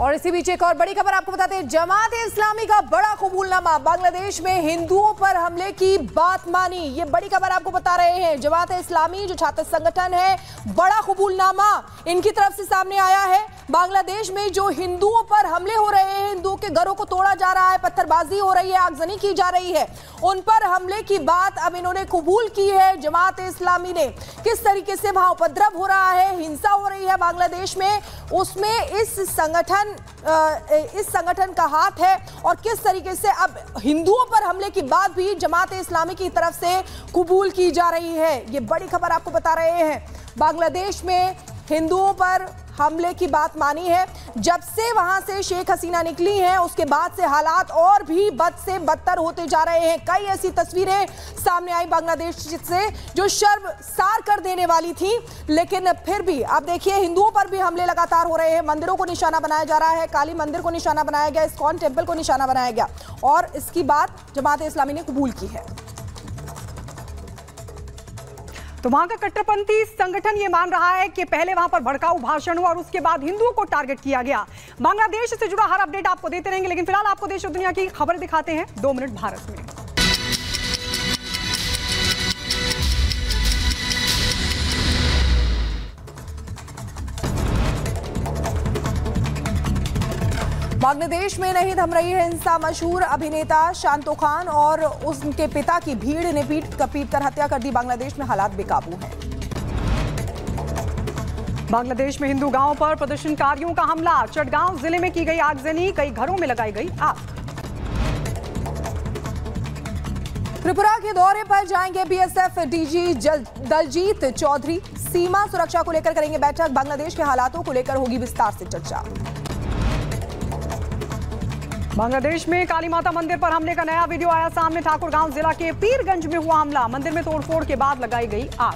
और इसी बीच एक और बड़ी खबर आपको बताते हैं, जमात-ए-इस्लामी का बड़ा कबूलनामा, बांग्लादेश में हिंदुओं पर हमले की बात मानी। ये बड़ी खबर आपको बता रहे हैं। जमात-ए-इस्लामी जो छात्र संगठन है, बड़ा कबूलनामा इनकी तरफ से सामने आया है। बांग्लादेश में जो हिंदुओं पर हमले हो रहे हैं, हिंदुओं के घरों को तोड़ा जा रहा है, पत्थरबाजी हो रही है, आगजनी की जा रही है, उन पर हमले की बात अब इन्होंने कबूल की है। जमात-ए-इस्लामी ने किस तरीके से वहां उपद्रव हो रहा है, हिंसा हो रही है बांग्लादेश में, उसमें इस संगठन का हाथ है और किस तरीके से अब हिंदुओं पर हमले की बात भी जमात-ए-इस्लामी की तरफ से कबूल की जा रही है। ये बड़ी खबर आपको बता रहे हैं। बांग्लादेश में हिंदुओं पर हमले की बात मानी है। जब से वहां से शेख हसीना निकली हैं, उसके बाद से हालात और भी बद से बदतर होते जा रहे हैं। कई ऐसी तस्वीरें सामने आई बांग्लादेश से जो शर्मसार कर देने वाली थी, लेकिन फिर भी अब देखिए हिंदुओं पर भी हमले लगातार हो रहे हैं। मंदिरों को निशाना बनाया जा रहा है, काली मंदिर को निशाना बनाया गया, इस्कॉन टेम्पल को निशाना बनाया गया और इसकी बात जमात-ए-इस्लामी ने कबूल की है। तो वहां का कट्टरपंथी संगठन ये मान रहा है कि पहले वहां पर भड़काऊ भाषण हुआ और उसके बाद हिंदुओं को टारगेट किया गया। बांग्लादेश से जुड़ा हर अपडेट आपको देते रहेंगे, लेकिन फिलहाल आपको देश और दुनिया की खबर दिखाते हैं 2 मिनट भारत में। बांग्लादेश में नहीं थम रही है हिंसा। मशहूर अभिनेता शांतो खान और उनके पिता की भीड़ ने पीट कर हत्या कर दी। बांग्लादेश में हालात बेकाबू हैं। बांग्लादेश में हिंदू गांवों पर प्रदर्शनकारियों का हमला, चटगांव जिले में की गई आगजनी, कई घरों में लगाई गई आग। त्रिपुरा के दौरे पर जाएंगे बीएसएफ डीजी दलजीत चौधरी। सीमा सुरक्षा को लेकर करेंगे बैठक। बांग्लादेश के हालातों को लेकर होगी विस्तार से चर्चा। बांग्लादेश में काली माता मंदिर पर हमले का नया वीडियो आया सामने। ठाकुरगांव जिला के पीरगंज में हुआ हमला, मंदिर में तोड़फोड़ के बाद लगाई गई आग।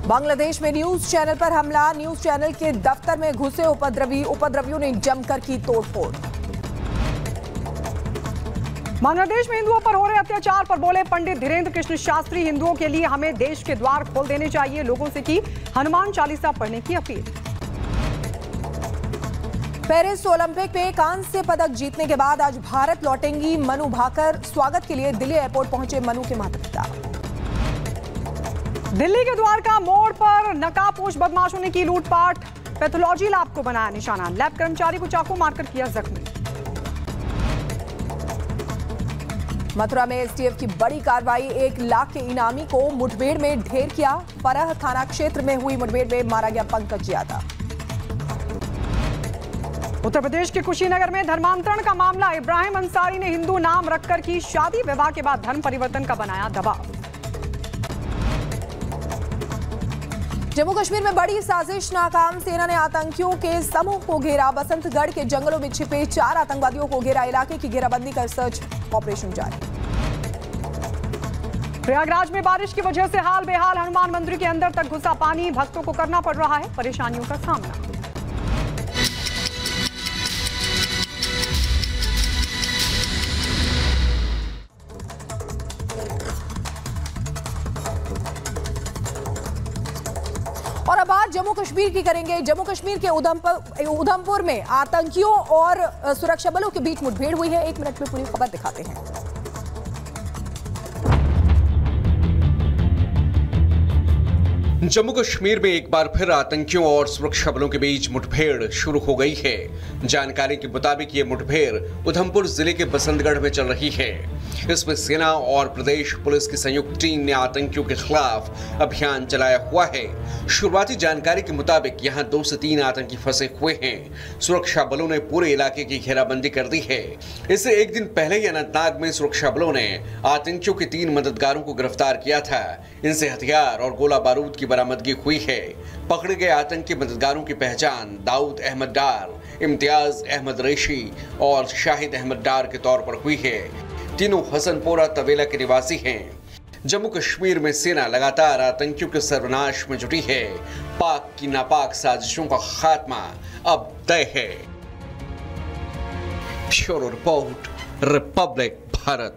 बांग्लादेश में न्यूज चैनल पर हमला, न्यूज चैनल के दफ्तर में घुसे उपद्रवियों ने जमकर की तोड़फोड़। बांग्लादेश में हिंदुओं पर हो रहे अत्याचार पर बोले पंडित धीरेन्द्र कृष्ण शास्त्री, हिंदुओं के लिए हमें देश के द्वार खोल देने चाहिए, लोगों से की हनुमान चालीसा पढ़ने की अपील। पेरिस ओलंपिक में कांस्य पदक जीतने के बाद आज भारत लौटेंगी मनु भाकर। स्वागत के लिए दिल्ली एयरपोर्ट पहुंचे मनु के माता पिता। दिल्ली के द्वारका मोड़ पर नकाबपोश बदमाशों ने की लूटपाट, पैथोलॉजी लैब को बनाया निशाना, लैब कर्मचारी को चाकू मारकर किया जख्मी। मथुरा में एसटीएफ की बड़ी कार्रवाई, 1 लाख के इनामी को मुठभेड़ में ढेर किया। फरह थाना क्षेत्र में हुई मुठभेड़ में मारा गया पंकज यादव। उत्तर प्रदेश के कुशीनगर में धर्मांतरण का मामला, इब्राहिम अंसारी ने हिंदू नाम रखकर की शादी, विवाह के बाद धर्म परिवर्तन का बनाया दबाव। जम्मू कश्मीर में बड़ी साजिश नाकाम, सेना ने आतंकियों के समूह को घेरा। बसंतगढ़ के जंगलों में छिपे 4 आतंकवादियों को घेरा, इलाके की घेराबंदी कर सर्च ऑपरेशन जारी। प्रयागराज में बारिश की वजह से हाल बेहाल, हनुमान मंदिर के अंदर तक घुसा पानी, भक्तों को करना पड़ रहा है परेशानियों का सामना। और अब बात जम्मू कश्मीर की करेंगे। जम्मू कश्मीर के उधमपुर में आतंकियों और सुरक्षा बलों के बीच मुठभेड़ हुई है। 1 मिनट में पूरी खबर दिखाते हैं। जम्मू कश्मीर में एक बार फिर आतंकियों और सुरक्षा बलों के बीच मुठभेड़ शुरू हो गई है। जानकारी के मुताबिक ये मुठभेड़ उधमपुर जिले के बसंतगढ़ में चल रही है। इसमें सेना और प्रदेश पुलिस की संयुक्त टीम ने आतंकियों के खिलाफ अभियान चलाया हुआ है। शुरुआती जानकारी के मुताबिक यहां 2 से 3 आतंकी फंसे हुए हैं। सुरक्षा बलों ने पूरे इलाके की घेराबंदी कर दी है। इससे एक दिन पहले ही अनंतनाग में सुरक्षा बलों ने आतंकियों के 3 मददगारों को गिरफ्तार किया था। इनसे हथियार और गोला बारूद की बरामदगी हुई है। पकड़े गए आतंकी मददगारों की पहचान दाऊद अहमद डार, इम्तियाज अहमद रेशी और शाहिद अहमद डार के तौर पर हुई है। तीनों हसनपोरा तवेला के निवासी हैं। जम्मू कश्मीर में सेना लगातार आतंकियों के सर्वनाश में जुटी है। पाक की नापाक साजिशों का खात्मा अब तय है। Bureau report, Republic Bharat.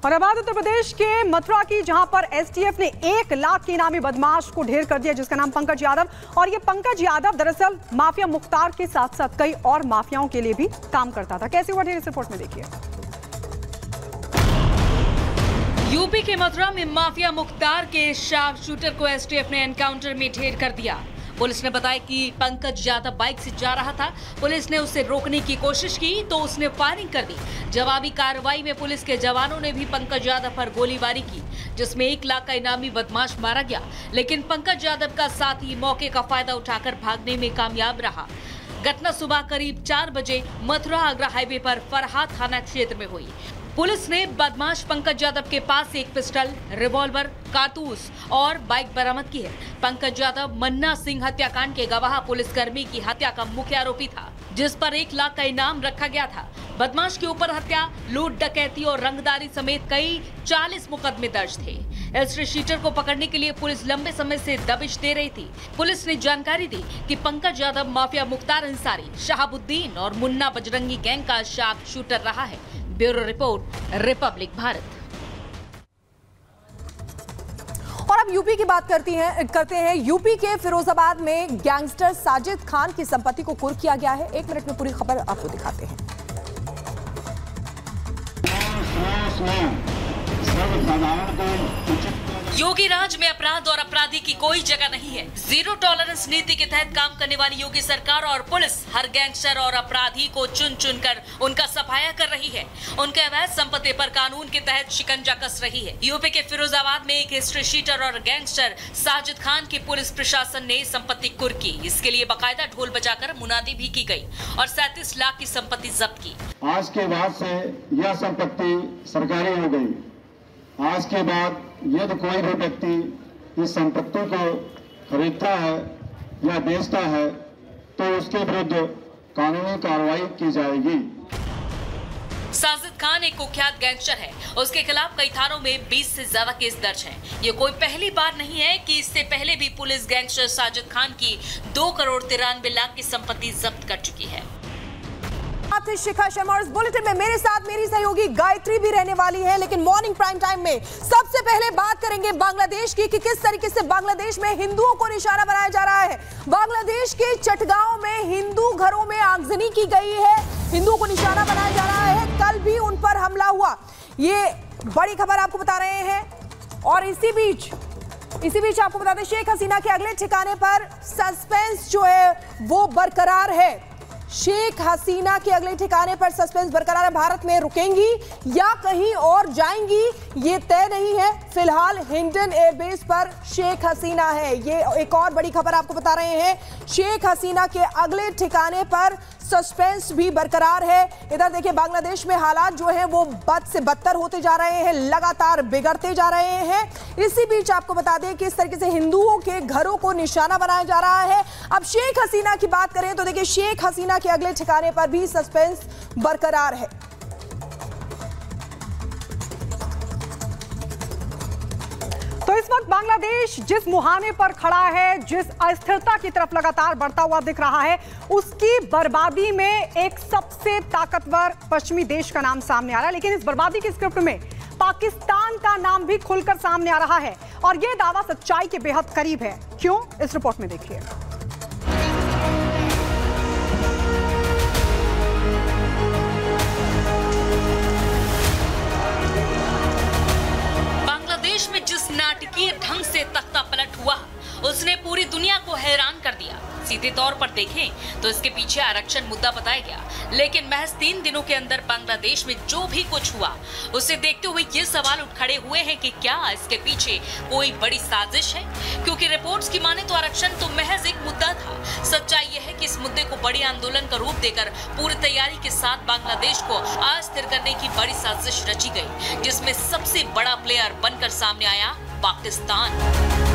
और अब बात उत्तर प्रदेश के मथुरा की, जहां पर एसटीएफ ने 1 लाख के इनामी बदमाश को ढेर कर दिया, जिसका नाम पंकज यादव। और ये पंकज यादव दरअसल माफिया मुख्तार के साथ साथ कई और माफियाओं के लिए भी काम करता था। कैसे हुआ ढेर, इस रिपोर्ट में देखिए। यूपी के मथुरा में माफिया मुख्तार के शार्प शूटर को एसटीएफ ने एनकाउंटर में ढेर कर दिया। पुलिस ने बताया कि पंकज यादव बाइक से जा रहा था। पुलिस ने उसे रोकने की कोशिश की तो उसने फायरिंग कर दी। जवाबी कार्रवाई में पुलिस के जवानों ने भी पंकज यादव पर गोलीबारी की, जिसमें 1 लाख का इनामी बदमाश मारा गया। लेकिन पंकज यादव का साथी मौके का फायदा उठाकर भागने में कामयाब रहा। घटना सुबह करीब 4 बजे मथुरा आगरा हाईवे पर फरहाद थाना क्षेत्र में हुई। पुलिस ने बदमाश पंकज यादव के पास एक पिस्टल, रिवॉल्वर, कारतूस और बाइक बरामद की है। पंकज यादव मन्ना सिंह हत्याकांड के गवाह पुलिसकर्मी की हत्या का मुख्य आरोपी था, जिस पर 1 लाख का इनाम रखा गया था। बदमाश के ऊपर हत्या, लूट, डकैती और रंगदारी समेत कई 40 मुकदमे दर्ज थे। एसटी शीटर को पकड़ने के लिए पुलिस लंबे समय से दबिश दे रही थी। पुलिस ने जानकारी दी कि पंकज यादव माफिया मुख्तार अंसारी, शहाबुद्दीन और मुन्ना बजरंगी गैंग का शार्प शूटर रहा है। Bureau report, Republic Bharat. और अब यूपी की बात करते हैं। यूपी के फिरोजाबाद में गैंगस्टर साजिद खान की संपत्ति को कुर्क किया गया है। 1 मिनट में पूरी खबर आपको दिखाते हैं। योगी राज में अपराध और अपराधी की कोई जगह नहीं है। जीरो टॉलरेंस नीति के तहत काम करने वाली योगी सरकार और पुलिस हर गैंगस्टर और अपराधी को चुन चुन कर उनका सफाया कर रही है। उनके अवैध संपत्ति पर कानून के तहत शिकंजा कस रही है। यूपी के फिरोजाबाद में एक हिस्ट्री शीटर और गैंगस्टर साजिद खान की पुलिस प्रशासन ने संपत्ति कुर्क की। इसके लिए बाकायदा ढोल बजाकर मुनादी भी की गई और 37 लाख की संपत्ति जब्त की। आज के बाद से यह संपत्ति सरकारी हो गई। आज के बाद यदि कोई भी व्यक्ति इस संपत्ति को खरीदता है या बेचता है तो उसके विरुद्ध कानूनी कार्रवाई की जाएगी। साजिद खान एक कुख्यात गैंगस्टर है। उसके खिलाफ कई थानों में 20 से ज्यादा केस दर्ज हैं। ये कोई पहली बार नहीं है कि इससे पहले भी पुलिस गैंगस्टर साजिद खान की 2 करोड़ 93 लाख की संपत्ति जब्त कर चुकी है। शिखा शर्मा और इस बुलेटिन में मेरे साथ मेरी सहयोगी गायत्री भी रहने वाली है। लेकिन मॉर्निंग प्राइम टाइम में सबसे पहले बात करेंगे बांग्लादेश की कि किस तरीके से बांग्लादेश में हिंदुओं को निशाना बनाया जा रहा है। बांग्लादेश के चटगांव में हिंदू घरों में आगजनी की गई है। हिंदुओं को निशाना बनाया जा रहा है। कल भी उन पर हमला हुआ। ये बड़ी खबर आपको बता रहे हैं। और इसी बीच आपको बता दें, शेख हसीना के अगले ठिकाने पर सस्पेंस जो है वो बरकरार है। शेख हसीना के अगले ठिकाने पर सस्पेंस बरकरार है। भारत में रुकेंगी या कहीं और जाएंगी ये तय नहीं है। फिलहाल हिंडन एयरबेस पर शेख हसीना है। ये एक और बड़ी खबर आपको बता रहे हैं। शेख हसीना के अगले ठिकाने पर सस्पेंस भी बरकरार है। इधर देखिए, बांग्लादेश में हालात जो है वो बद से बदतर होते जा रहे हैं, लगातार बिगड़ते जा रहे हैं। इसी बीच आपको बता दें कि इस तरीके से हिंदुओं के घरों को निशाना बनाया जा रहा है। अब शेख हसीना की बात करें तो देखिए, शेख हसीना के अगले ठिकाने पर भी सस्पेंस बरकरार है। तो इस वक्त बांग्लादेश जिस मुहाने पर खड़ा है, जिस अस्थिरता की तरफ लगातार बढ़ता हुआ दिख रहा है, उसकी बर्बादी में एक सबसे ताकतवर पश्चिमी देश का नाम सामने आ रहा है। लेकिन इस बर्बादी की स्क्रिप्ट में पाकिस्तान का नाम भी खुलकर सामने आ रहा है और यह दावा सच्चाई के बेहद करीब है। क्यों, इस रिपोर्ट में देखिए। बांग्लादेश में जिस नाटकीय ढंग से तख्ता पलट हुआ उसने पूरी दुनिया को हैरान कर दिया। सीधे तौर पर देखें तो इसके पीछे आरक्षण मुद्दा बताया गया, लेकिन महज 3 दिनों के अंदर बांग्लादेश में जो भी कुछ हुआ उसे देखते हुए ये सवाल उठ खड़े हुए हैं कि क्या इसके पीछे कोई बड़ी साजिश है। क्योंकि रिपोर्ट्स की माने तो आरक्षण तो महज एक मुद्दा था। सच्चाई यह है कि इस मुद्दे को बड़ी आंदोलन का रूप देकर पूरी तैयारी के साथ बांग्लादेश को अस्थिर करने की बड़ी साजिश रची गई, जिसमें सबसे बड़ा प्लेयर बनकर सामने आया पाकिस्तान।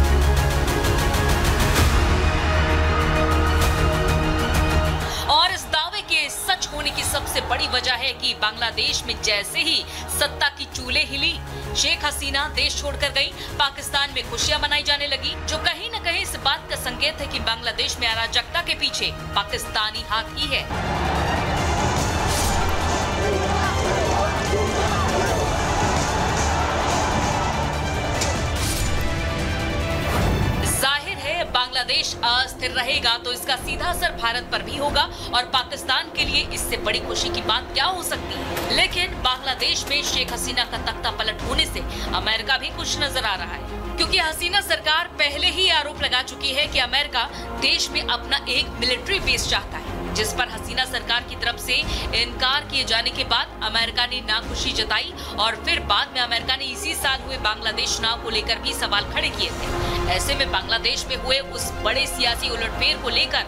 और इस दावे के सच होने की सबसे बड़ी वजह है कि बांग्लादेश में जैसे ही सत्ता की चूल्हे हिली, शेख हसीना देश छोड़कर गई, पाकिस्तान में खुशियां मनाई जाने लगी, जो कहीं न कहीं इस बात का संकेत है कि बांग्लादेश में अराजकता के पीछे पाकिस्तानी हाथ ही है। बांग्लादेश अस्थिर रहेगा तो इसका सीधा असर भारत पर भी होगा और पाकिस्तान के लिए इससे बड़ी खुशी की बात क्या हो सकती है। लेकिन बांग्लादेश में शेख हसीना का तख्ता पलट होने से अमेरिका भी खुश नजर आ रहा है, क्योंकि हसीना सरकार पहले ही आरोप लगा चुकी है कि अमेरिका देश में अपना एक मिलिट्री बेस चाहता है, जिस पर हसीना सरकार की तरफ से इनकार किए जाने के बाद अमेरिका ने नाखुशी जताई और फिर बाद में अमेरिका ने इसी साल हुए बांग्लादेश चुनाव को लेकर भी सवाल खड़े किए थे। ऐसे में बांग्लादेश में हुए उस बड़े सियासी उलटफेर को लेकर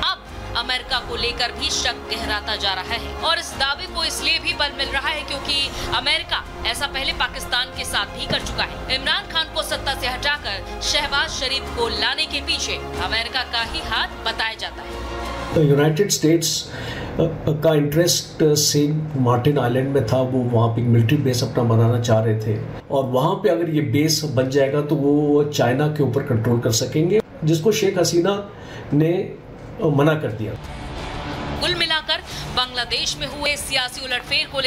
अब अमेरिका को लेकर भी शक गहराता जा रहा है और इस दावे को इसलिए भी बल मिल रहा है क्योंकि अमेरिका ऐसा पहले पाकिस्तान के साथ भी कर चुका है। इमरान खान को सत्ता से हटाकर शहबाज शरीफ को लाने के पीछे अमेरिका का ही हाथ बताया जाता है। यूनाइटेड स्टेट्स का इंटरेस्ट सेंट मार्टिन आइलैंड में था, वो वहाँ पे मिलिट्री बेस अपना बनाना चाह रहे थे और वहाँ पे अगर ये बेस बन जाएगा तो वो चाइना के ऊपर कंट्रोल कर सकेंगे, जिसको शेख हसीना ने मना कर दिया। कुल मिलाकर बांग्लादेश में हुए सियासी उलटफेर को